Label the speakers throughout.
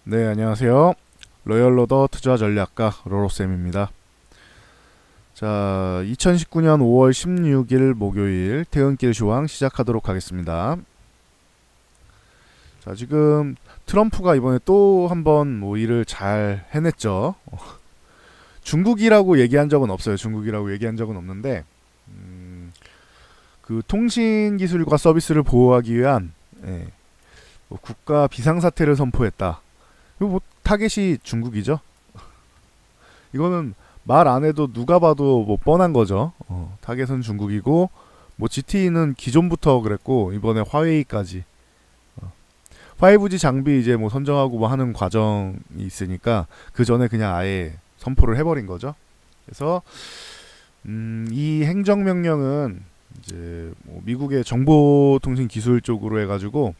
Speaker 1: 네, 안녕하세요. 로열로더 투자 전략가 로로쌤입니다. 자, 2019년 5월 16일 목요일 퇴근길 쇼왕 시작하도록 하겠습니다. 자, 지금 트럼프가 이번에 또 한번 뭐 일을 잘 해냈죠. 중국이라고 얘기한 적은 없어요. 중국이라고 얘기한 적은 없는데, 그 통신 기술과 서비스를 보호하기 위한 뭐 국가 비상사태를 선포했다. 이거 뭐 타겟이 중국이죠. 이거는 말 안 해도 누가 봐도 뭐 뻔한 거죠. 타겟은 중국이고 뭐 GT는 기존부터 그랬고 이번에 화웨이까지 5G 장비 이제 뭐 선정하고 뭐 하는 과정이 있으니까 그 전에 그냥 아예 선포를 해버린 거죠. 그래서 이 행정명령은 이제 뭐 미국의 정보통신 기술 쪽으로 해가지고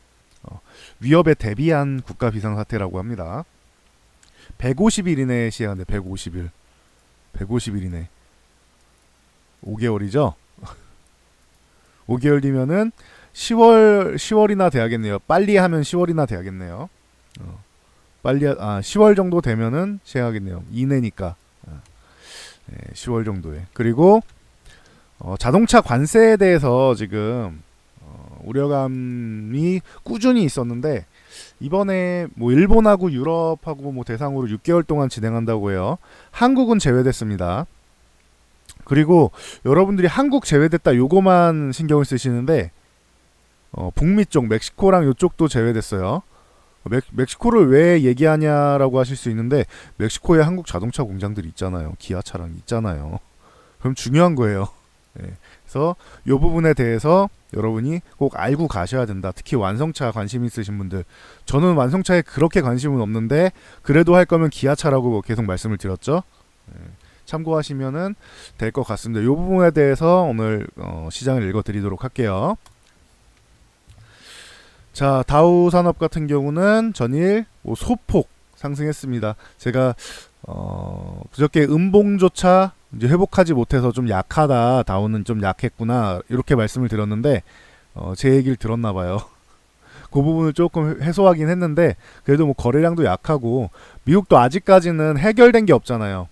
Speaker 1: 위협에 대비한 국가 비상사태라고 합니다. 150일 이내에 시행한대. 150일. 150일 이내. 5개월이죠. 5개월 뒤면은 10월이나 돼야겠네요. 빨리 하면 10월이나 돼야겠네요. 빨리 10월 정도 되면은 시행하겠네요. 이내니까. 네, 10월 정도에. 그리고 자동차 관세에 대해서 지금 우려감이 꾸준히 있었는데 이번에 뭐 일본하고 유럽하고 뭐 대상으로 6개월 동안 진행한다고 해요. 한국은 제외됐습니다. 그리고 여러분들이 한국 제외됐다 요거만 신경을 쓰시는데 북미 쪽 멕시코랑 요쪽도 제외됐어요. 멕시코를 왜 얘기하냐라고 하실 수 있는데 멕시코에 한국 자동차 공장들이 있잖아요. 기아차랑 있잖아요. 그럼 중요한 거예요. 네. 그래서 이 부분에 대해서 여러분이 꼭 알고 가셔야 된다. 특히 완성차 관심 있으신 분들. 저는 완성차에 그렇게 관심은 없는데 그래도 할 거면 기아차라고 계속 말씀을 드렸죠. 네. 참고하시면은 될 것 같습니다. 이 부분에 대해서 오늘 시장을 읽어드리도록 할게요. 자, 다우 산업 같은 경우는 전일 소폭 상승했습니다. 제가 그저께 음봉조차 이제 회복하지 못해서 좀 약하다. 다우는 좀 약했구나. 이렇게 말씀을 드렸는데 제 얘기를 들었나 봐요. 그 부분을 조금 해소하긴 했는데 그래도 뭐 거래량도 약하고 미국도 아직까지는 해결된 게 없잖아요.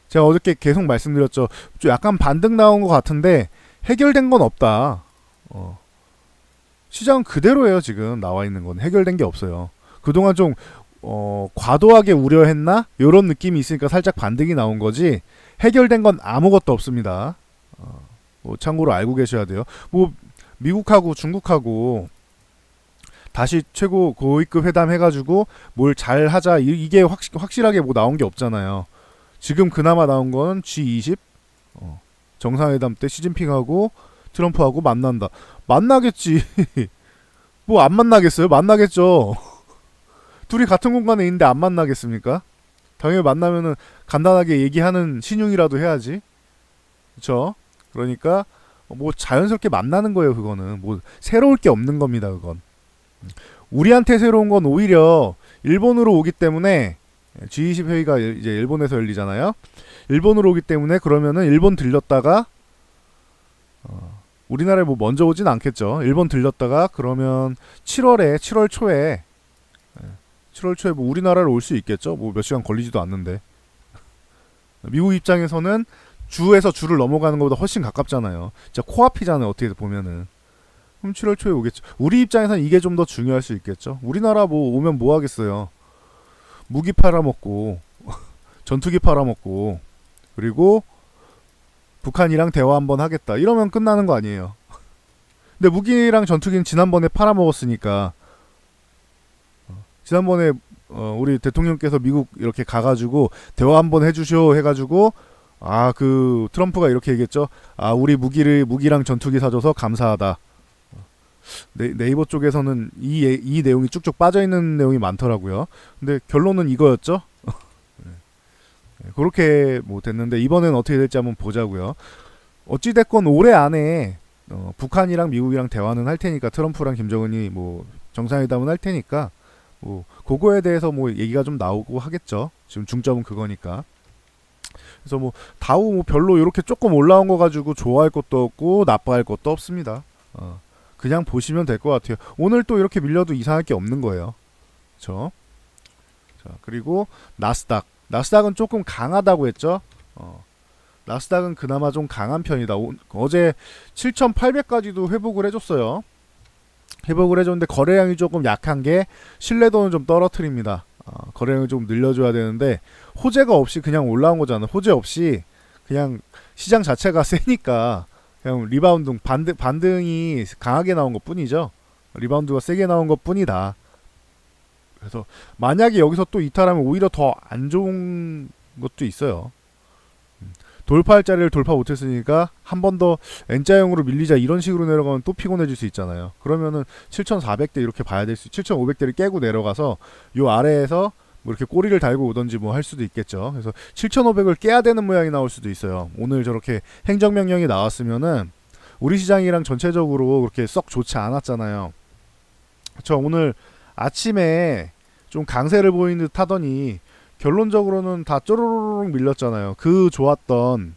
Speaker 1: 제가 어저께 계속 말씀드렸죠. 좀 약간 반등 나온 것 같은데 해결된 건 없다. 시장은 그대로예요. 지금 나와 있는 건 해결된 게 없어요. 그동안 좀 과도하게 우려했나? 이런 느낌이 있으니까 살짝 반등이 나온 거지 해결된 건 아무것도 없습니다. 뭐 참고로 알고 계셔야 돼요. 뭐 미국하고 중국하고 다시 최고 고위급 회담 해가지고 뭘 잘 하자 이게 확실하게 뭐 나온 게 없잖아요. 지금 그나마 나온 건 G20 정상회담 때 시진핑하고 트럼프하고 만난다. 만나겠지. 뭐 안 만나겠어요? 만나겠죠. 둘이 같은 공간에 있는데 안 만나겠습니까? 당연히 만나면은 간단하게 얘기하는 신용이라도 해야지. 그쵸? 그러니까 뭐 자연스럽게 만나는 거예요. 그거는 뭐 새로울 게 없는 겁니다. 그건 우리한테 새로운 건 오히려 일본으로 오기 때문에 G20 회의가 이제 일본에서 열리잖아요. 일본으로 오기 때문에 그러면은 일본 들렸다가 우리나라에 뭐 먼저 오진 않겠죠. 일본 들렸다가 그러면 7월 초에 뭐 우리나라로 올 수 있겠죠. 뭐 몇 시간 걸리지도 않는데. 미국 입장에서는 주에서 주를 넘어가는 것보다 훨씬 가깝잖아요. 진짜 코앞이잖아요. 어떻게 보면은. 그럼 7월 초에 오겠죠. 우리 입장에서는 이게 좀 더 중요할 수 있겠죠. 우리나라 뭐 오면 뭐 하겠어요. 무기 팔아먹고 전투기 팔아먹고 그리고 북한이랑 대화 한번 하겠다. 이러면 끝나는 거 아니에요. 근데 무기랑 전투기는 지난번에 팔아먹었으니까 지난번에 우리 대통령께서 미국 이렇게 가가지고 대화 한번 해주쇼 해가지고 그 트럼프가 이렇게 얘기했죠. 우리 무기랑 전투기 사줘서 감사하다. 네이버 쪽에서는 이 내용이 쭉쭉 빠져있는 내용이 많더라고요. 근데 결론은 이거였죠. 그렇게 뭐 됐는데 이번엔 어떻게 될지 한번 보자고요. 어찌됐건 올해 안에 북한이랑 미국이랑 대화는 할 테니까 트럼프랑 김정은이 뭐 정상회담은 할 테니까 뭐 그거에 대해서 뭐 얘기가 좀 나오고 하겠죠. 지금 중점은 그거니까. 그래서 뭐 다우 뭐 별로 이렇게 조금 올라온 거 가지고 좋아할 것도 없고 나빠할 것도 없습니다. 그냥 보시면 될 것 같아요. 오늘 또 이렇게 밀려도 이상할 게 없는 거예요. 그렇죠? 자, 그리고 나스닥은 조금 강하다고 했죠. 나스닥은 그나마 좀 강한 편이다. 어제 7,800까지도 회복을 해줬어요. 회복을 해줬는데 거래량이 조금 약한 게 신뢰도는 좀 떨어뜨립니다. 거래량을 좀 늘려줘야 되는데 호재가 없이 그냥 올라온 거잖아. 호재 없이 그냥 시장 자체가 세니까 그냥 리바운드 반등이 강하게 나온 것 뿐이죠. 리바운드가 세게 나온 것 뿐이다. 그래서 만약에 여기서 또 이탈하면 오히려 더 안 좋은 것도 있어요. 돌파할 자리를 돌파 못했으니까 한 번 더 N자형으로 밀리자 이런 식으로 내려가면 또 피곤해질 수 있잖아요. 그러면은 7,400대 이렇게 봐야 될 수, 7,500대를 깨고 내려가서 요 아래에서 뭐 이렇게 꼬리를 달고 오던지 뭐 할 수도 있겠죠. 그래서 7,500을 깨야 되는 모양이 나올 수도 있어요. 오늘 저렇게 행정명령이 나왔으면은 우리 시장이랑 전체적으로 그렇게 썩 좋지 않았잖아요. 그쵸. 오늘 아침에 좀 강세를 보이는 듯 하더니 결론적으로는 다 쪼르르륵 밀렸잖아요. 그 좋았던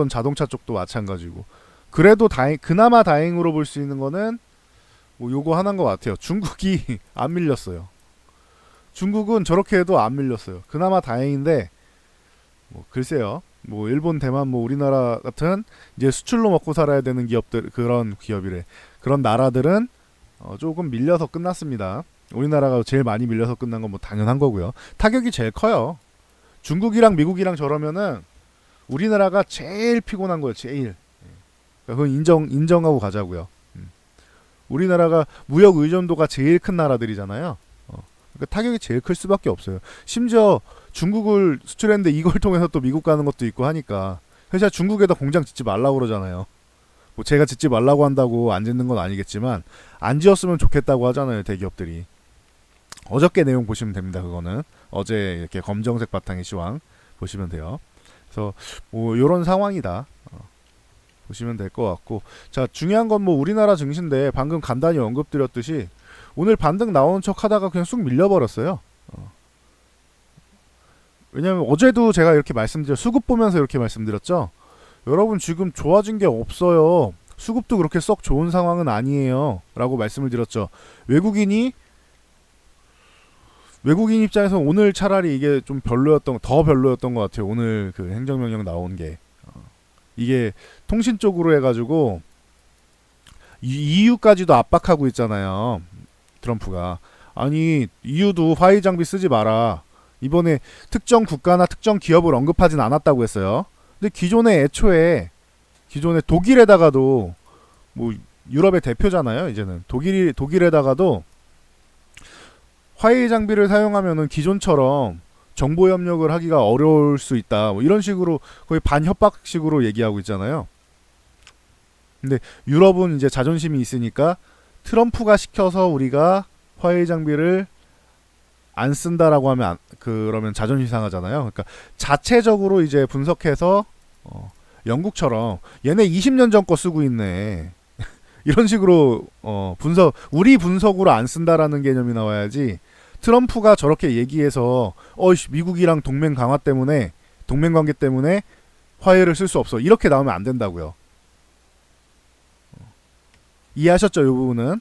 Speaker 1: 자동차 쪽도 마찬가지고. 그래도 그나마 다행으로 볼 수 있는 거는 뭐 요거 하나인 것 같아요. 중국이 안 밀렸어요. 중국은 저렇게 해도 안 밀렸어요. 그나마 다행인데 뭐 글쎄요. 뭐 일본, 대만, 뭐 우리나라 같은 이제 수출로 먹고 살아야 되는 기업들, 그런 기업이래. 그런 나라들은 조금 밀려서 끝났습니다. 우리나라가 제일 많이 밀려서 끝난 건 뭐 당연한 거고요. 타격이 제일 커요. 중국이랑 미국이랑 저러면은 우리나라가 제일 피곤한 거예요. 제일. 그건 인정하고 가자고요. 우리나라가 무역 의존도가 제일 큰 나라들이잖아요. 그러니까 타격이 제일 클 수밖에 없어요. 심지어 중국을 수출했는데 이걸 통해서 또 미국 가는 것도 있고 하니까 회사 중국에다 공장 짓지 말라고 그러잖아요. 뭐 제가 짓지 말라고 한다고 안 짓는 건 아니겠지만 안 지었으면 좋겠다고 하잖아요. 대기업들이. 어저께 내용 보시면 됩니다. 그거는 어제 이렇게 검정색 바탕의 시황 보시면 돼요. 그래서 뭐 이런 상황이다 보시면 될 것 같고, 자, 중요한 건 뭐 우리나라 증시인데 방금 간단히 언급드렸듯이 오늘 반등 나오는 척 하다가 그냥 쑥 밀려버렸어요. 왜냐면 어제도 제가 이렇게 수급 보면서 이렇게 말씀드렸죠. 여러분 지금 좋아진 게 없어요. 수급도 그렇게 썩 좋은 상황은 아니에요 라고 말씀을 드렸죠. 외국인 입장에서 오늘 차라리 이게 좀 더 별로였던 것 같아요. 오늘 그 행정명령 나온 게 이게 통신 쪽으로 해가지고 EU까지도 압박하고 있잖아요. 트럼프가. 아니 EU도 화웨이 장비 쓰지 마라. 이번에 특정 국가나 특정 기업을 언급하진 않았다고 했어요. 근데 기존에 독일에다가도 뭐 유럽의 대표잖아요. 이제는 독일에다가도 화웨이 장비를 사용하면은 기존처럼 정보 협력을 하기가 어려울 수 있다. 뭐 이런 식으로 거의 반협박식으로 얘기하고 있잖아요. 근데 유럽은 이제 자존심이 있으니까 트럼프가 시켜서 우리가 화웨이 장비를 안 쓴다라고 하면 그러면 자존심 상하잖아요. 그러니까 자체적으로 이제 분석해서 영국처럼 얘네 20년 전 거 쓰고 있네. 이런 식으로 우리 분석으로 안 쓴다라는 개념이 나와야지. 트럼프가 저렇게 얘기해서 미국이랑 동맹 관계 때문에 화웨이를 쓸 수 없어. 이렇게 나오면 안 된다고요. 이해하셨죠? 이 부분은.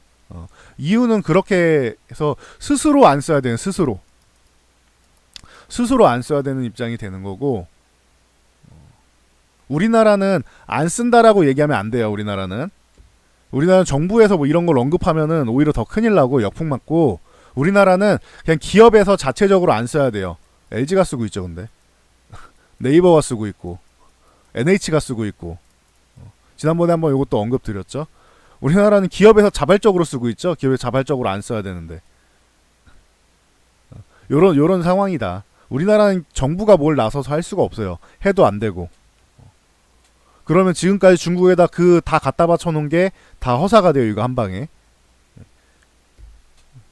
Speaker 1: 이유는 그렇게 해서 스스로 안 써야 되는 스스로 안 써야 되는 입장이 되는 거고, 우리나라는 안 쓴다라고 얘기하면 안 돼요. 우리나라는 정부에서 뭐 이런 걸 언급하면은 오히려 더 큰일 나고 역풍 맞고, 우리나라는 그냥 기업에서 자체적으로 안 써야 돼요. LG가 쓰고 있죠. 근데 네이버가 쓰고 있고 NH가 쓰고 있고, 지난번에 한번 이것도 언급드렸죠. 우리나라는 기업에서 자발적으로 쓰고 있죠. 기업에서 자발적으로 안 써야 되는데 요런 상황이다. 우리나라는 정부가 뭘 나서서 할 수가 없어요. 해도 안 되고. 그러면 지금까지 중국에다 다 갖다 바쳐 놓은 게 다 허사가 돼요. 이거 한 방에.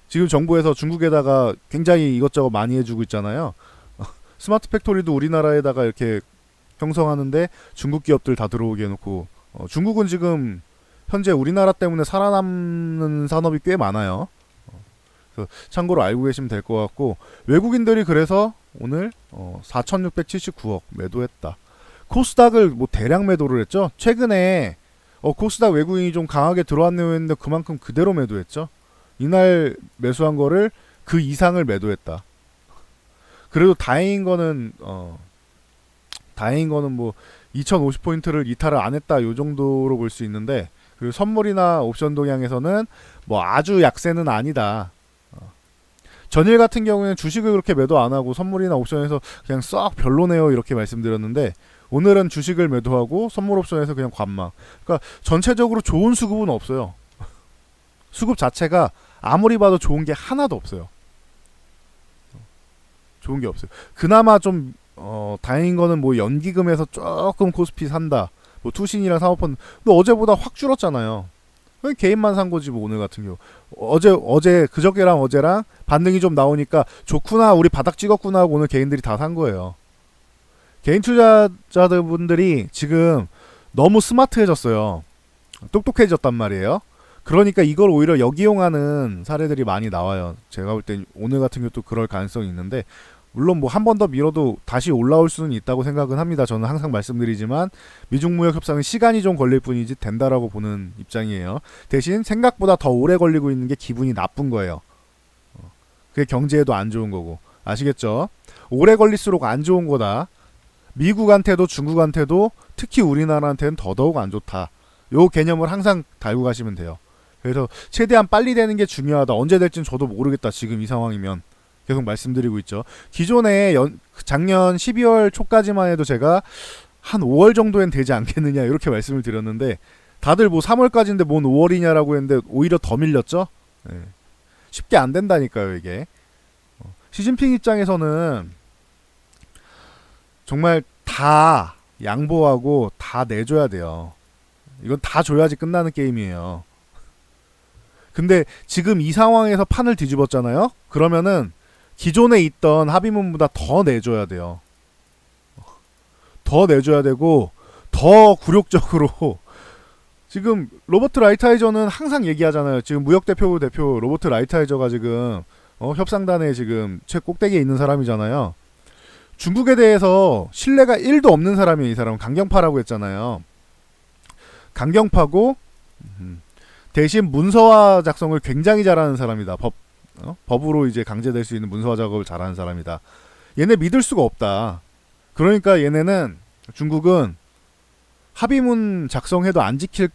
Speaker 1: 지금 정부에서 중국에다가 굉장히 이것저것 많이 해주고 있잖아요. 스마트 팩토리도 우리나라에다가 이렇게 형성하는데 중국 기업들 다 들어오게 해놓고, 중국은 지금 현재 우리나라 때문에 살아남는 산업이 꽤 많아요. 그래서 참고로 알고 계시면 될 것 같고, 외국인들이 그래서 오늘 4,679억 매도했다. 코스닥을 뭐 대량 매도를 했죠. 최근에 코스닥 외국인이 좀 강하게 들어왔네요 했는데 그만큼 그대로 매도했죠. 이날 매수한 거를 그 이상을 매도했다. 그래도 다행인 거는 뭐 2050포인트를 이탈을 안 했다 요 정도로 볼 수 있는데, 그리고 선물이나 옵션 동향에서는 뭐 아주 약세는 아니다. 전일 같은 경우에는 주식을 그렇게 매도 안 하고 선물이나 옵션에서 그냥 썩 별로네요 이렇게 말씀드렸는데, 오늘은 주식을 매도하고 선물 옵션에서 그냥 관망. 그러니까 전체적으로 좋은 수급은 없어요. 수급 자체가 아무리 봐도 좋은 게 하나도 없어요. 좋은 게 없어요. 그나마 좀 다행인 거는 뭐 연기금에서 조금 코스피 산다. 뭐 투신이랑 사모펀드. 근데 어제보다 확 줄었잖아요. 개인만 산 거지 뭐. 오늘 같은 경우 어제 그저께랑 어제랑 반등이 좀 나오니까 좋구나, 우리 바닥 찍었구나 하고 오늘 개인들이 다 산 거예요. 개인 투자자들 분들이 지금 너무 스마트해졌어요. 똑똑해졌단 말이에요. 그러니까 이걸 오히려 역이용하는 사례들이 많이 나와요. 제가 볼 땐 오늘 같은 경우도 그럴 가능성이 있는데, 물론 뭐 한 번 더 밀어도 다시 올라올 수는 있다고 생각은 합니다. 저는 항상 말씀드리지만 미중무역 협상은 시간이 좀 걸릴 뿐이지 된다라고 보는 입장이에요. 대신 생각보다 더 오래 걸리고 있는 게 기분이 나쁜 거예요. 그게 경제에도 안 좋은 거고. 아시겠죠? 오래 걸릴수록 안 좋은 거다. 미국한테도 중국한테도 특히 우리나라한테는 더더욱 안 좋다. 요 개념을 항상 달고 가시면 돼요. 그래서 최대한 빨리 되는 게 중요하다. 언제 될지는 저도 모르겠다. 지금 이 상황이면. 계속 말씀드리고 있죠. 기존에 작년 12월 초까지만 해도 제가 한 5월 정도엔 되지 않겠느냐 이렇게 말씀을 드렸는데, 다들 뭐 3월까지인데 뭔 5월이냐라고 했는데 오히려 더 밀렸죠. 네. 쉽게 안 된다니까요 이게. 시진핑 입장에서는 정말 다 양보하고 다 내줘야 돼요. 이건 다 줘야지 끝나는 게임이에요. 근데 지금 이 상황에서 판을 뒤집었잖아요. 그러면은 기존에 있던 합의문보다 더 내줘야 돼요. 더 내줘야 되고 더 굴욕적으로. 지금 로버트 라이트하이저는 항상 얘기하잖아요. 지금 무역대표 대표 로버트 라이트하이저가 지금 협상단에 지금 최꼭대기에 있는 사람이잖아요. 중국에 대해서 신뢰가 1도 없는 사람이에요. 이 사람은 강경파라고 했잖아요. 강경파고 대신 문서화 작성을 굉장히 잘하는 사람이다. 법으로 이제 강제될 수 있는 문서화 작업을 잘하는 사람이다. 얘네 믿을 수가 없다. 그러니까 중국은 합의문 작성해도 안 지킬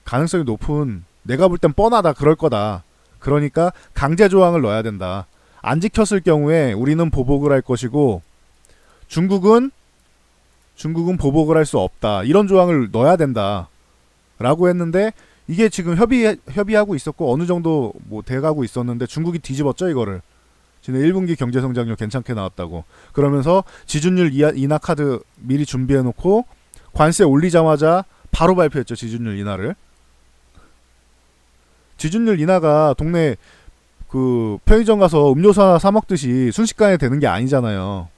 Speaker 1: 가능성이 높은, 내가 볼 땐 뻔하다, 그럴 거다. 그러니까 강제 조항을 넣어야 된다. 안 지켰을 경우에 우리는 보복을 할 것이고 중국은 보복을 할 수 없다. 이런 조항을 넣어야 된다. 라고 했는데, 이게 지금 협의하고 있었고 어느 정도 뭐 돼가고 있었는데 중국이 뒤집었죠 이거를. 지금 1분기 경제성장률 괜찮게 나왔다고. 그러면서 지준율 인하 카드 미리 준비해놓고 관세 올리자마자 바로 발표했죠. 지준율 인하를. 지준율 인하가 동네 그 편의점 가서 음료수 하나 사 먹듯이 순식간에 되는 게 아니잖아요.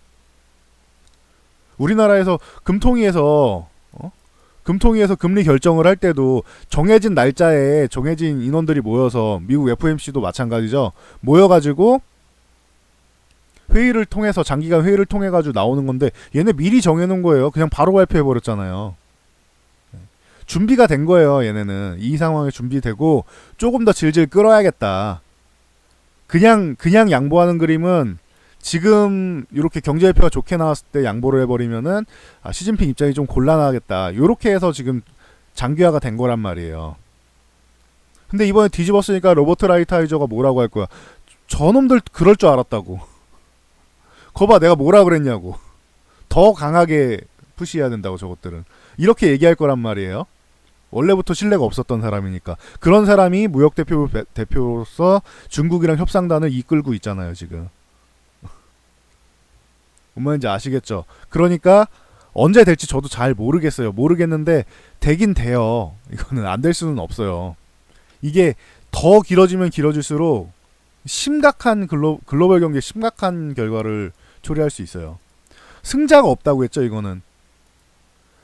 Speaker 1: 우리나라에서 금통위에서 금리 결정을 할 때도 정해진 날짜에 정해진 인원들이 모여서, 미국 FOMC도 마찬가지죠. 모여가지고 회의를 통해서, 장기간 회의를 통해가지고 나오는 건데, 얘네 미리 정해놓은 거예요. 그냥 바로 발표해버렸잖아요. 준비가 된 거예요. 얘네는 이 상황에 준비되고 조금 더 질질 끌어야겠다. 그냥 양보하는 그림은 지금 이렇게 경제협회가 좋게 나왔을 때 양보를 해버리면은 시진핑 입장이 좀 곤란하겠다. 요렇게 해서 지금 장기화가 된 거란 말이에요. 근데 이번에 뒤집었으니까 로버트 라이트하이저가 뭐라고 할 거야. 저놈들 그럴 줄 알았다고. 거봐 내가 뭐라 그랬냐고. 더 강하게 푸시해야 된다고 저것들은. 이렇게 얘기할 거란 말이에요. 원래부터 신뢰가 없었던 사람이니까. 그런 사람이 무역대표로서 중국이랑 협상단을 이끌고 있잖아요 지금. 뭔 말인지 아시겠죠? 그러니까 언제 될지 저도 잘 모르겠어요. 모르겠는데 되긴 돼요. 이거는 안 될 수는 없어요. 이게 더 길어지면 길어질수록 심각한 글로벌 경기에 심각한 결과를 초래할 수 있어요. 승자가 없다고 했죠. 이거는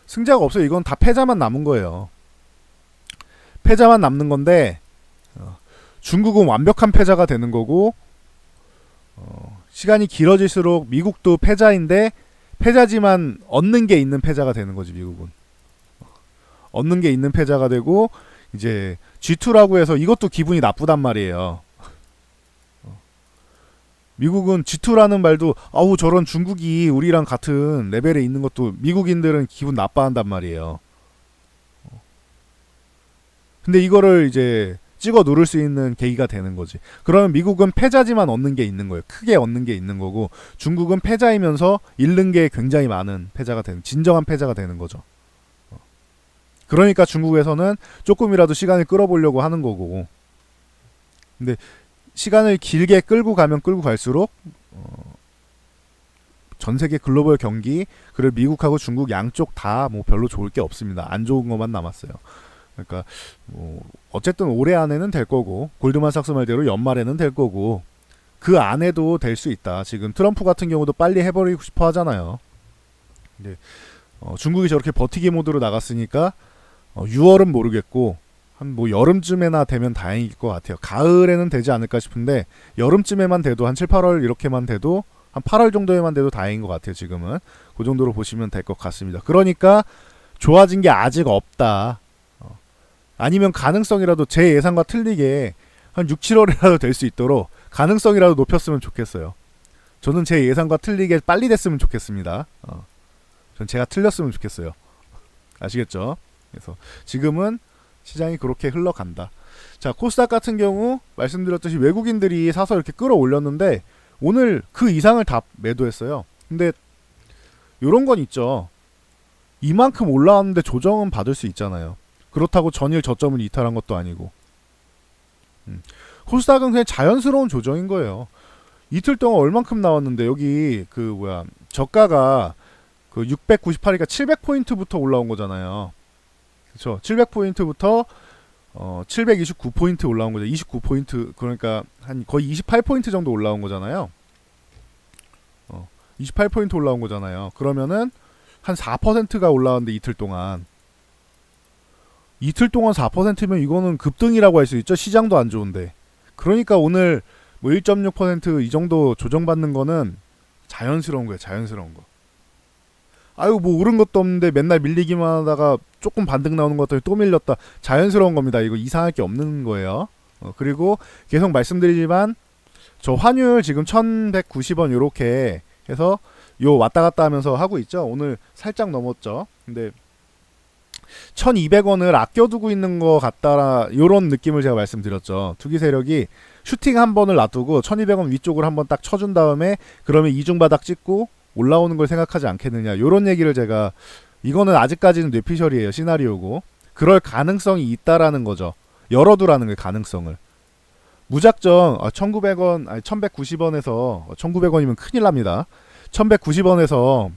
Speaker 1: 승자가 없어요. 이건 다 패자만 남은 거예요. 패자만 남는 건데 중국은 완벽한 패자가 되는 거고, 시간이 길어질수록 미국도 패자인데 패자지만 얻는 게 있는 패자가 되는 거지. 미국은 얻는 게 있는 패자가 되고, 이제 G2라고 해서 이것도 기분이 나쁘단 말이에요. 미국은 G2라는 말도 아우 저런 중국이 우리랑 같은 레벨에 있는 것도 미국인들은 기분 나빠한단 말이에요. 근데 이거를 이제 찍어 누를 수 있는 계기가 되는 거지. 그러면 미국은 패자지만 얻는 게 있는 거예요. 크게 얻는 게 있는 거고 중국은 패자이면서 잃는 게 굉장히 많은 패자가 되는 진정한 패자가 되는 거죠. 그러니까 중국에서는 조금이라도 시간을 끌어보려고 하는 거고. 근데 시간을 길게 끌고 가면 끌고 갈수록 전 세계 글로벌 경기 그리고 미국하고 중국 양쪽 다 뭐 별로 좋을 게 없습니다. 안 좋은 것만 남았어요. 그러니까 뭐 어쨌든 올해 안에는 될 거고 골드만삭스 말대로 연말에는 될 거고 그 안에도 될 수 있다. 지금 트럼프 같은 경우도 빨리 해버리고 싶어 하잖아요. 근데 중국이 저렇게 버티기 모드로 나갔으니까 6월은 모르겠고 한 뭐 여름쯤에나 되면 다행일 것 같아요. 가을에는 되지 않을까 싶은데 여름쯤에만 돼도 한 7, 8월 이렇게만 돼도 한 8월 정도에만 돼도 다행인 것 같아요. 지금은 그 정도로 보시면 될 것 같습니다. 그러니까 좋아진 게 아직 없다. 아니면 가능성이라도 제 예상과 틀리게 한 6, 7월이라도 될 수 있도록 가능성이라도 높였으면 좋겠어요. 저는 제 예상과 틀리게 빨리 됐으면 좋겠습니다. 전 제가 틀렸으면 좋겠어요. 아시겠죠? 그래서 지금은 시장이 그렇게 흘러간다. 자, 코스닥 같은 경우 말씀드렸듯이 외국인들이 사서 이렇게 끌어올렸는데 오늘 그 이상을 다 매도했어요. 근데 요런 건 있죠. 이만큼 올라왔는데 조정은 받을 수 있잖아요. 그렇다고 전일 저점을 이탈한 것도 아니고. 코스닥은 그냥 자연스러운 조정인 거예요. 이틀 동안 얼만큼 나왔는데 여기 저가가 그 698이니까 700포인트부터 올라온 거잖아요. 그렇죠. 700포인트부터 729포인트 올라온 거죠. 29포인트 그러니까 한 거의 28포인트 정도 올라온 거잖아요. 28포인트 올라온 거잖아요. 그러면은 한 4%가 올라왔는데 이틀 동안 4%면 이거는 급등이라고 할 수 있죠. 시장도 안 좋은데. 그러니까 오늘 뭐 1.6% 이 정도 조정받는 거는 자연스러운 거예요. 자연스러운 거. 아유 뭐 오른 것도 없는데 맨날 밀리기만 하다가 조금 반등 나오는 것 같더니 또 밀렸다. 자연스러운 겁니다. 이거 이상할 게 없는 거예요. 그리고 계속 말씀드리지만 저 환율 지금 1190원 요렇게 해서 요 왔다 갔다 하면서 하고 있죠. 오늘 살짝 넘었죠. 근데 1200원을 아껴두고 있는 것 같다라 요런 느낌을 제가 말씀드렸죠. 투기 세력이 슈팅 한 번을 놔두고 1200원 위쪽을 한번 딱 쳐준 다음에 그러면 이중바닥 찍고 올라오는 걸 생각하지 않겠느냐 요런 얘기를 제가 이거는 아직까지는 뇌피셜이에요. 시나리오고 그럴 가능성이 있다라는 거죠. 열어두라는 게 가능성을 무작정 1900원 아니 1190원에서 1900원이면 큰일 납니다. 1190원에서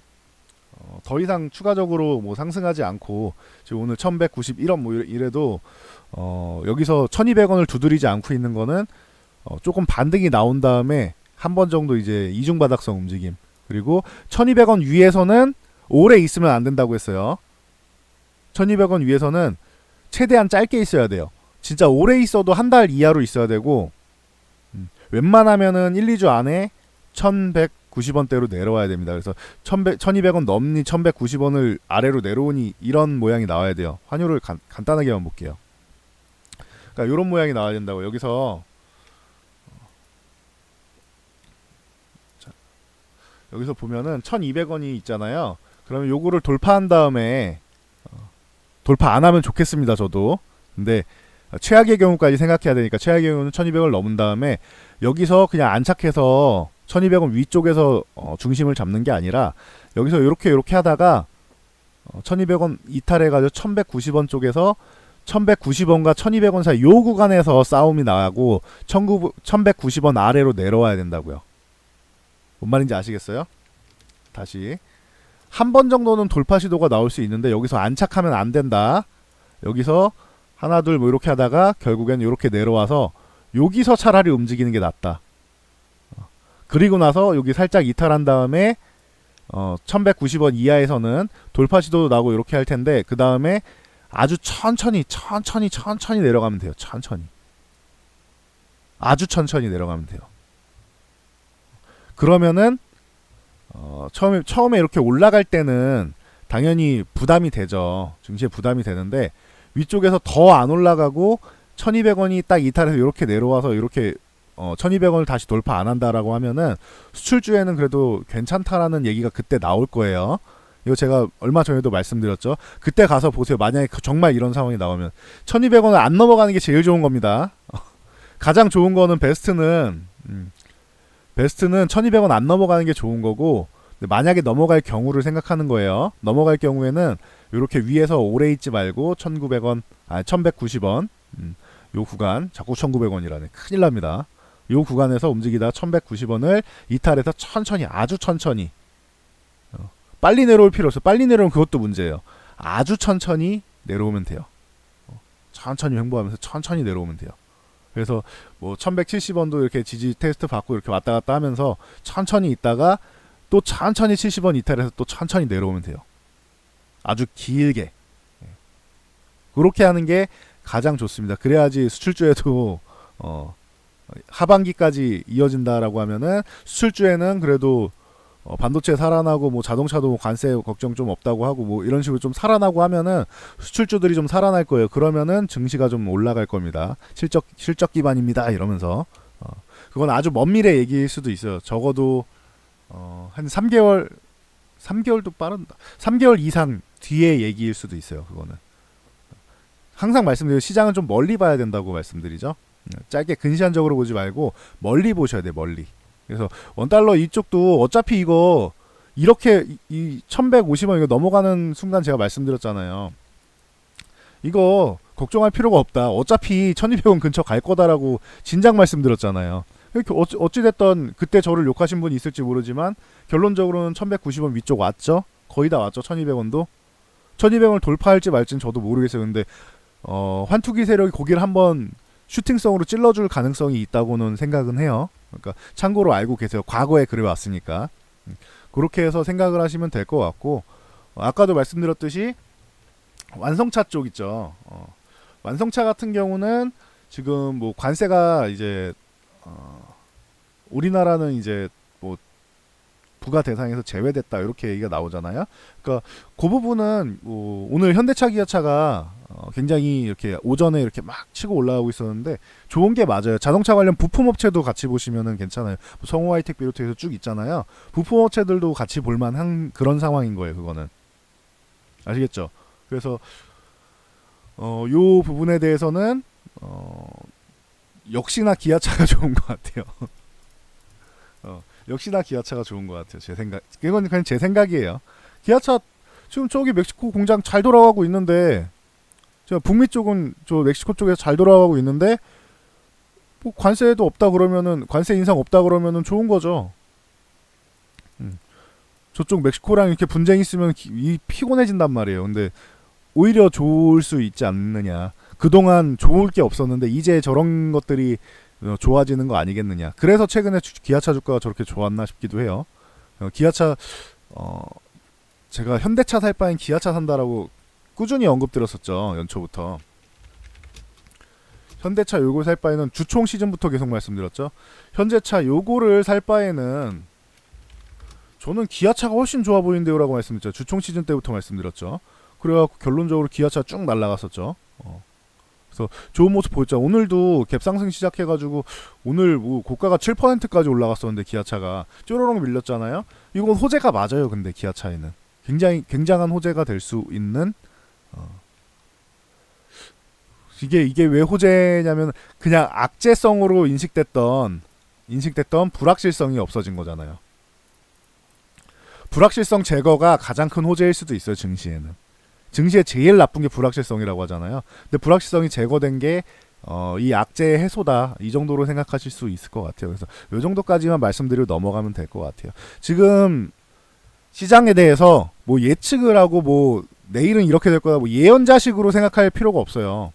Speaker 1: 더 이상 추가적으로 뭐 상승하지 않고 지금 오늘 1191원 뭐 이래도 여기서 1200원을 두드리지 않고 있는 거는 조금 반등이 나온 다음에 한 번 정도 이제 이중바닥성 움직임 그리고 1200원 위에서는 오래 있으면 안 된다고 했어요. 1200원 위에서는 최대한 짧게 있어야 돼요. 진짜 오래 있어도 한 달 이하로 있어야 되고 웬만하면은 1, 2주 안에 1190원대로 내려와야 됩니다. 그래서 1200원 넘니 1190원을 아래로 내려오니 이런 모양이 나와야 돼요. 환율을 간단하게만 볼게요. 그러니까 이런 모양이 나와야 된다고. 여기서 여기서 보면은 1200원이 있잖아요. 그러면 요거를 돌파한 다음에 돌파 안 하면 좋겠습니다. 저도. 근데 최악의 경우까지 생각해야 되니까 최악의 경우는 1200원을 넘은 다음에 여기서 그냥 안착해서 1200원 위쪽에서 중심을 잡는 게 아니라 여기서 요렇게 하다가 1200원 이탈해가지고 1190원 쪽에서 1190원과 1200원 사이 요 구간에서 싸움이 나고 1190원 아래로 내려와야 된다고요. 뭔 말인지 아시겠어요? 다시 한 번 정도는 돌파 시도가 나올 수 있는데 여기서 안착하면 안 된다. 여기서 하나 둘 뭐 이렇게 하다가 결국엔 이렇게 내려와서 여기서 차라리 움직이는 게 낫다. 그리고 나서 여기 살짝 이탈한 다음에 1190원 이하에서는 돌파 시도도 나고 이렇게 할 텐데 그 다음에 아주 천천히 내려가면 돼요. 천천히. 아주 천천히 내려가면 돼요. 그러면은 처음에 이렇게 올라갈 때는 당연히 부담이 되죠. 증시에 부담이 되는데 위쪽에서 더 안 올라가고 1200원이 딱 이탈해서 이렇게 내려와서 이렇게 1200원을 다시 돌파 안 한다라고 하면은 수출주에는 그래도 괜찮다라는 얘기가 그때 나올 거예요. 이거 제가 얼마 전에도 말씀드렸죠. 그때 가서 보세요. 만약에 정말 이런 상황이 나오면 1200원을 안 넘어가는 게 제일 좋은 겁니다. 가장 좋은 거는 베스트는 1200원 안 넘어가는 게 좋은 거고, 만약에 넘어갈 경우를 생각하는 거예요. 넘어갈 경우에는 이렇게 위에서 오래 있지 말고 1190원 요 구간, 자꾸 1900원이라네. 큰일 납니다. 요 구간에서 움직이다 1190원을 이탈해서 천천히, 아주 천천히, 빨리 내려올 필요 없어요. 빨리 내려오면 그것도 문제예요. 아주 천천히 내려오면 돼요. 천천히 횡보하면서 천천히 내려오면 돼요. 그래서 뭐 1170원도 이렇게 지지 테스트 받고 이렇게 왔다 갔다 하면서 천천히 있다가 또 천천히 70원 이탈해서 또 천천히 내려오면 돼요. 아주 길게. 그렇게 하는 게 가장 좋습니다. 그래야지 수출주에도 하반기까지 이어진다라고 하면은, 수출주에는 그래도 반도체 살아나고 뭐 자동차도 관세 걱정 좀 없다고 하고 뭐 이런 식으로 좀 살아나고 하면은 수출주들이 좀 살아날 거예요. 그러면은 증시가 좀 올라갈 겁니다. 실적 기반입니다. 이러면서 그건 아주 먼 미래 얘기일 수도 있어요. 적어도 한 3개월도 빠른다. 3개월 이상 뒤에 얘기일 수도 있어요. 그거는 항상 말씀드려요. 시장은 좀 멀리 봐야 된다고 말씀드리죠. 짧게 근시안적으로 보지 말고 멀리 보셔야 돼. 멀리. 그래서 원달러 이쪽도 어차피 이거 이렇게 이 1150원 이거 넘어가는 순간 제가 말씀드렸잖아요. 이거 걱정할 필요가 없다. 어차피 1200원 근처 갈 거다라고 진작 말씀드렸잖아요. 이렇게 어찌됐던 그때 저를 욕하신 분이 있을지 모르지만 결론적으로는 1190원 위쪽 왔죠. 거의 다 왔죠. 1200원도 1200원을 돌파할지 말지는 저도 모르겠어요. 근데 환투기 세력이 고기를 한번 슈팅성으로 찔러줄 가능성이 있다고는 생각은 해요. 그러니까 참고로 알고 계세요. 과거에 그래 왔으니까. 그렇게 해서 생각을 하시면 될 것 같고, 아까도 말씀드렸듯이 완성차 쪽 있죠. 완성차 같은 경우는 지금 뭐 관세가 이제 우리나라는 이제 뭐 부가 대상에서 제외됐다 이렇게 얘기가 나오잖아요. 그러니까 그 부분은 뭐 오늘 현대차 기아차가 굉장히 이렇게 오전에 이렇게 막 치고 올라가고 있었는데 좋은 게 맞아요. 자동차 관련 부품업체도 같이 보시면은 괜찮아요. 성우 하이텍 비롯해서 쭉 있잖아요. 부품업체들도 같이 볼만한 그런 상황인 거예요. 그거는 아시겠죠? 그래서 요 부분에 대해서는 역시나 기아차가 좋은 것 같아요. 역시나 기아차가 좋은 것 같아요. 제 생각. 이건 그냥 제 생각이에요. 기아차 지금 저기 멕시코 공장 잘 돌아가고 있는데, 저 북미 쪽은 저 멕시코 쪽에서 잘 돌아가고 있는데 뭐 관세도 없다 그러면은, 관세 인상 없다 그러면은 좋은 거죠. 저쪽 멕시코랑 이렇게 분쟁이 있으면 피곤해진단 말이에요. 근데 오히려 좋을 수 있지 않느냐. 그동안 좋을 게 없었는데 이제 저런 것들이 좋아지는 거 아니겠느냐. 그래서 최근에 기아차 주가가 저렇게 좋았나 싶기도 해요. 기아차 제가 현대차 살 바엔 기아차 산다라고 꾸준히 언급드렸었죠. 연초부터. 현대차 요거 살 바에는 주총 시즌부터 계속 말씀드렸죠. 현대차 요거를 살 바에는 저는 기아차가 훨씬 좋아 보이는데요 라고 말씀드렸죠. 주총 시즌 때부터 말씀드렸죠. 그래갖고 결론적으로 기아차 쭉 날라갔었죠. 그래서 좋은 모습 보였죠. 오늘도 갭상승 시작해가지고 오늘 뭐 고가가 7%까지 올라갔었는데 기아차가 쪼로롱 밀렸잖아요. 이건 호재가 맞아요. 근데 기아차에는 굉장히 굉장한 호재가 될 수 있는 이게 왜 호재냐면 그냥 악재성으로 인식됐던 불확실성이 없어진 거잖아요. 불확실성 제거가 가장 큰 호재일 수도 있어요. 증시에는. 증시에 제일 나쁜 게 불확실성이라고 하잖아요. 근데 불확실성이 제거된 게 이 악재의 해소다. 이 정도로 생각하실 수 있을 것 같아요. 그래서 이 정도까지만 말씀드리고 넘어가면 될 것 같아요. 지금 시장에 대해서 뭐 예측을 하고 뭐 내일은 이렇게 될 거다 뭐 예언자식으로 생각할 필요가 없어요.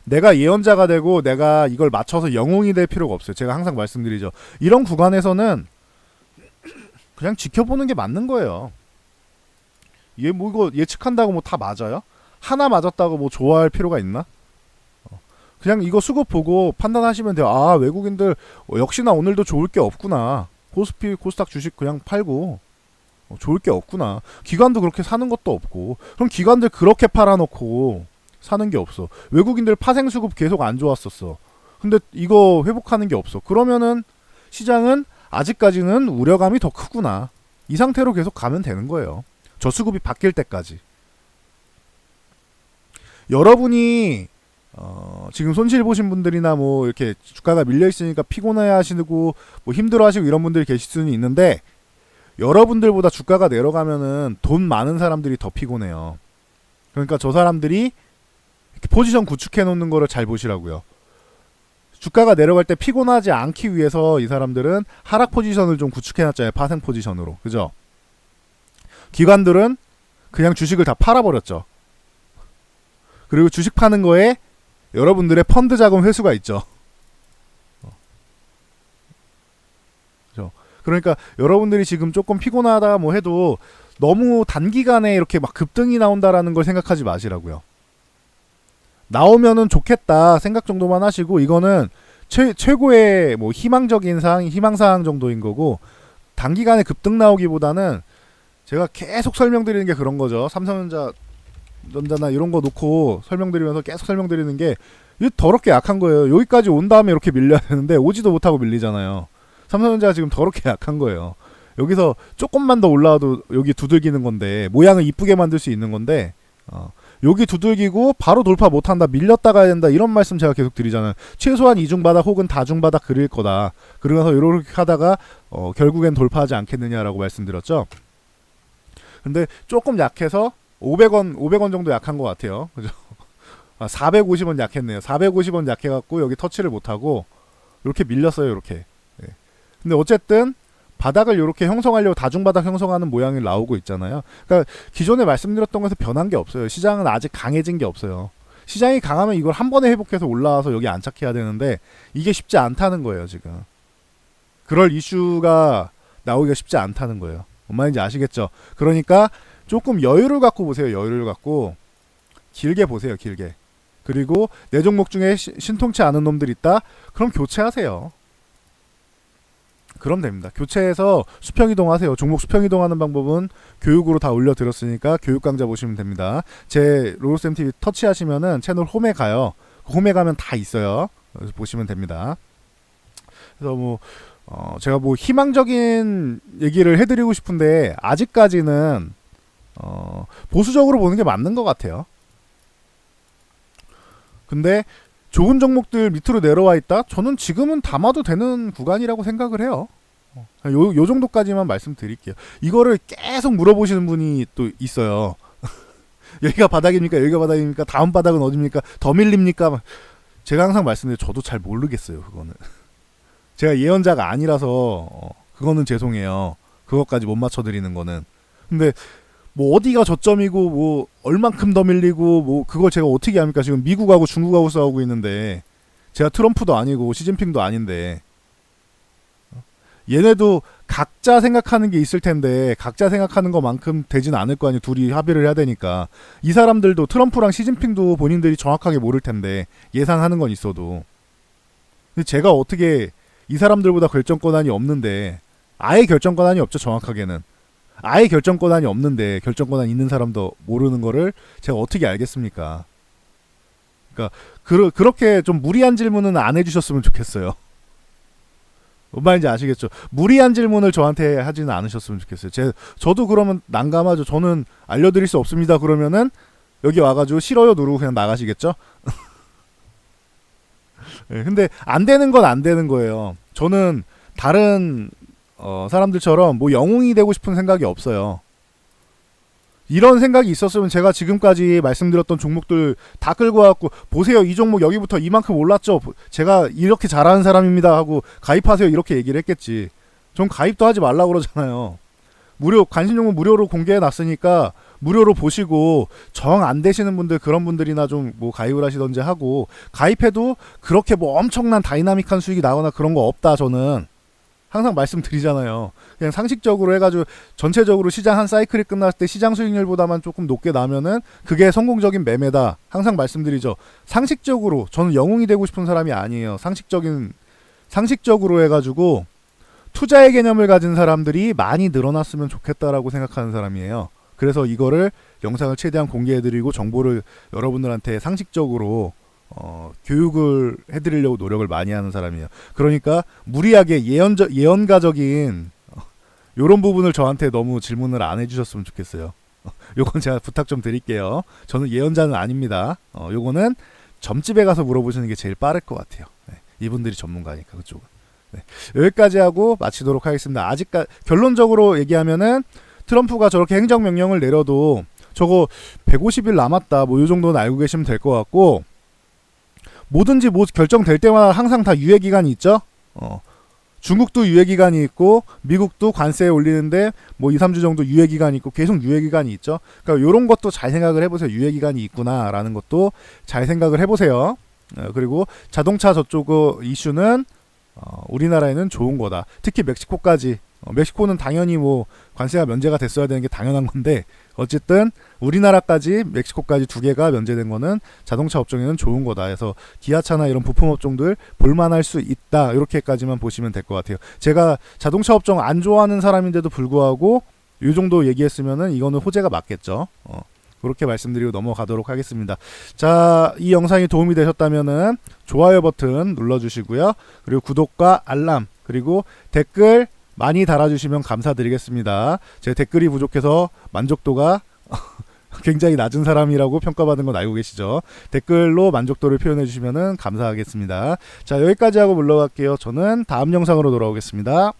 Speaker 1: 내가 예언자가 되고 내가 이걸 맞춰서 영웅이 될 필요가 없어요. 제가 항상 말씀드리죠. 이런 구간에서는 그냥 지켜보는 게 맞는 거예요. 얘 뭐 이거 예측한다고 뭐 다 맞아요? 하나 맞았다고 뭐 좋아할 필요가 있나? 그냥 이거 수급 보고 판단하시면 돼요. 아, 외국인들 역시나 오늘도 좋을 게 없구나. 코스피 코스닥 주식 그냥 팔고 좋을 게 없구나. 기관도 그렇게 사는 것도 없고. 그럼 기관들 그렇게 팔아놓고 사는 게 없어. 외국인들 파생 수급 계속 안 좋았었어. 근데 이거 회복하는 게 없어. 그러면은 시장은 아직까지는 우려감이 더 크구나. 이 상태로 계속 가면 되는 거예요. 저수급이 바뀔 때까지. 여러분이 지금 손실 보신 분들이나 뭐 이렇게 주가가 밀려 있으니까 피곤해 하시고 뭐 힘들어 하시고 이런 분들이 계실 수는 있는데, 여러분들보다 주가가 내려가면은 돈 많은 사람들이 더 피곤해요. 그러니까 저 사람들이 이렇게 포지션 구축해 놓는 거를 잘 보시라고요. 주가가 내려갈 때 피곤하지 않기 위해서 이 사람들은 하락 포지션을 좀 구축해 놨잖아요. 파생 포지션으로. 그죠? 기관들은 그냥 주식을 다 팔아버렸죠. 그리고 주식 파는 거에 여러분들의 펀드 자금 회수가 있죠. 그죠? 그러니까 여러분들이 지금 조금 피곤하다 뭐 해도 너무 단기간에 이렇게 막 급등이 나온다라는 걸 생각하지 마시라고요. 나오면은 좋겠다 생각 정도만 하시고, 이거는 최고의 뭐 희망적인 사항, 희망사항 정도인 거고, 단기간에 급등 나오기보다는 제가 계속 설명드리는 게 그런 거죠. 삼성전자나 이런 거 놓고 설명드리면서 계속 설명드리는 게, 이게 더럽게 약한 거예요. 여기까지 온 다음에 이렇게 밀려야 되는데 오지도 못하고 밀리잖아요. 삼성전자가 지금 더럽게 약한 거예요. 여기서 조금만 더 올라와도 여기 두들기는 건데, 모양을 이쁘게 만들 수 있는 건데, 여기 두들기고 바로 돌파 못한다, 밀렸다 가야 된다, 이런 말씀 제가 계속 드리잖아요. 최소한 이중바닥 혹은 다중바닥 그릴 거다. 그러면서 이렇게 하다가 결국엔 돌파하지 않겠느냐라고 말씀드렸죠. 근데 조금 약해서 500원 정도 약한 것 같아요. 그죠? 450원 약했네요. 450원 약해갖고 여기 터치를 못하고 이렇게 밀렸어요. 이렇게. 네. 근데 어쨌든 바닥을 이렇게 형성하려고 다중바닥 형성하는 모양이 나오고 있잖아요. 그러니까 기존에 말씀드렸던 것에서 변한 게 없어요. 시장은 아직 강해진 게 없어요. 시장이 강하면 이걸 한 번에 회복해서 올라와서 여기 안착해야 되는데, 이게 쉽지 않다는 거예요. 지금 그럴 이슈가 나오기가 쉽지 않다는 거예요. 뭔 말인지 아시겠죠? 그러니까 조금 여유를 갖고 보세요. 여유를 갖고 길게 보세요. 길게. 그리고 내 종목 중에 신통치 않은 놈들 있다? 그럼 교체하세요. 그럼 됩니다. 교체해서 수평이동하세요. 종목 수평이동하는 방법은 교육으로 다 올려드렸으니까 교육 강좌 보시면 됩니다. 제 로로쌤TV 터치하시면은 채널 홈에 가요. 홈에 가면 다 있어요. 그래서 보시면 됩니다. 그래서 뭐 제가 뭐 희망적인 얘기를 해드리고 싶은데, 아직까지는 보수적으로 보는 게 맞는 것 같아요. 근데 좋은 종목들 밑으로 내려와 있다? 저는 지금은 담아도 되는 구간이라고 생각을 해요. 요 정도까지만 말씀드릴게요. 이거를 계속 물어보시는 분이 또 있어요. 여기가 바닥입니까? 여기가 바닥입니까? 다음 바닥은 어디입니까? 더 밀립니까? 제가 항상 말씀드려요. 저도 잘 모르겠어요. 그거는. 제가 예언자가 아니라서 그거는 죄송해요. 그것까지 못 맞춰드리는 거는. 근데 뭐 어디가 저점이고 뭐 얼만큼 더 밀리고 뭐 그걸 제가 어떻게 합니까? 지금 미국하고 중국하고 싸우고 있는데, 제가 트럼프도 아니고 시진핑도 아닌데, 얘네도 각자 생각하는 게 있을 텐데 각자 생각하는 것만큼 되진 않을 거 아니에요. 둘이 합의를 해야 되니까. 이 사람들도 트럼프랑 시진핑도 본인들이 정확하게 모를 텐데 예상하는 건 있어도. 근데 제가 어떻게 이 사람들보다 결정 권한이 없는데, 아예 결정 권한이 없죠. 정확하게는 아예 결정 권한이 없는데 결정 권한 있는 사람도 모르는 거를 제가 어떻게 알겠습니까? 그러니까 그렇게 좀 무리한 질문은 안 해주셨으면 좋겠어요. 뭔 말인지 아시겠죠? 무리한 질문을 저한테 하지는 않으셨으면 좋겠어요. 저도 그러면 난감하죠. 저는 알려드릴 수 없습니다. 그러면은 여기 와가지고 싫어요 누르고 그냥 나가시겠죠? 네, 근데 안 되는 건 안 되는 거예요. 저는 다른 사람들처럼 뭐 영웅이 되고 싶은 생각이 없어요. 이런 생각이 있었으면 제가 지금까지 말씀드렸던 종목들 다 끌고 와갖고, 보세요, 이 종목 여기부터 이만큼 올랐죠, 제가 이렇게 잘하는 사람입니다 하고 가입하세요 이렇게 얘기를 했겠지. 전 가입도 하지 말라고 그러잖아요. 무료 관심 종목 무료로 공개해 놨으니까 무료로 보시고, 정 안 되시는 분들, 그런 분들이나 좀 뭐 가입을 하시던지 하고, 가입해도 그렇게 뭐 엄청난 다이나믹한 수익이 나거나 그런 거 없다. 저는 항상 말씀드리잖아요. 그냥 상식적으로 해가지고 전체적으로 시장 한 사이클이 끝났을 때 시장 수익률보다만 조금 높게 나면은 그게 성공적인 매매다. 항상 말씀드리죠. 상식적으로. 저는 영웅이 되고 싶은 사람이 아니에요. 상식적으로 해가지고 투자의 개념을 가진 사람들이 많이 늘어났으면 좋겠다라고 생각하는 사람이에요. 그래서 이거를 영상을 최대한 공개해드리고 정보를 여러분들한테 상식적으로 교육을 해드리려고 노력을 많이 하는 사람이에요. 그러니까 무리하게 예언가적인 요런 부분을 저한테 너무 질문을 안 해주셨으면 좋겠어요. 요건 제가 부탁 좀 드릴게요. 저는 예언자는 아닙니다. 요거는 점집에 가서 물어보시는 게 제일 빠를 것 같아요. 네, 이분들이 전문가니까 그쪽은. 네, 여기까지 하고 마치도록 하겠습니다. 아직까지 결론적으로 얘기하면은 트럼프가 저렇게 행정명령을 내려도 저거 150일 남았다 뭐 이 정도는 알고 계시면 될 것 같고, 뭐든지 뭐 결정될 때마다 항상 다 유예기간이 있죠. 중국도 유예기간이 있고 미국도 관세 올리는데 뭐 2, 3주 정도 유예기간이 있고 계속 유예기간이 있죠. 그러니까 이런 것도 잘 생각을 해보세요. 유예기간이 있구나라는 것도 잘 생각을 해보세요. 그리고 자동차 저쪽 이슈는 우리나라에는 좋은 거다. 특히 멕시코까지. 멕시코는 당연히 뭐 관세가 면제가 됐어야 되는 게 당연한 건데 어쨌든 우리나라까지 멕시코까지 두 개가 면제된 거는 자동차 업종에는 좋은 거다. 해서 기아차나 이런 부품 업종들 볼만할 수 있다. 이렇게까지만 보시면 될 것 같아요. 제가 자동차 업종 안 좋아하는 사람인데도 불구하고 이 정도 얘기했으면은 이거는 호재가 맞겠죠. 그렇게 말씀드리고 넘어가도록 하겠습니다. 자, 이 영상이 도움이 되셨다면은 좋아요 버튼 눌러주시고요. 그리고 구독과 알람 그리고 댓글 많이 달아주시면 감사드리겠습니다. 제 댓글이 부족해서 만족도가 굉장히 낮은 사람이라고 평가받은 건 알고 계시죠? 댓글로 만족도를 표현해 주시면 감사하겠습니다. 자, 여기까지 하고 물러갈게요. 저는 다음 영상으로 돌아오겠습니다.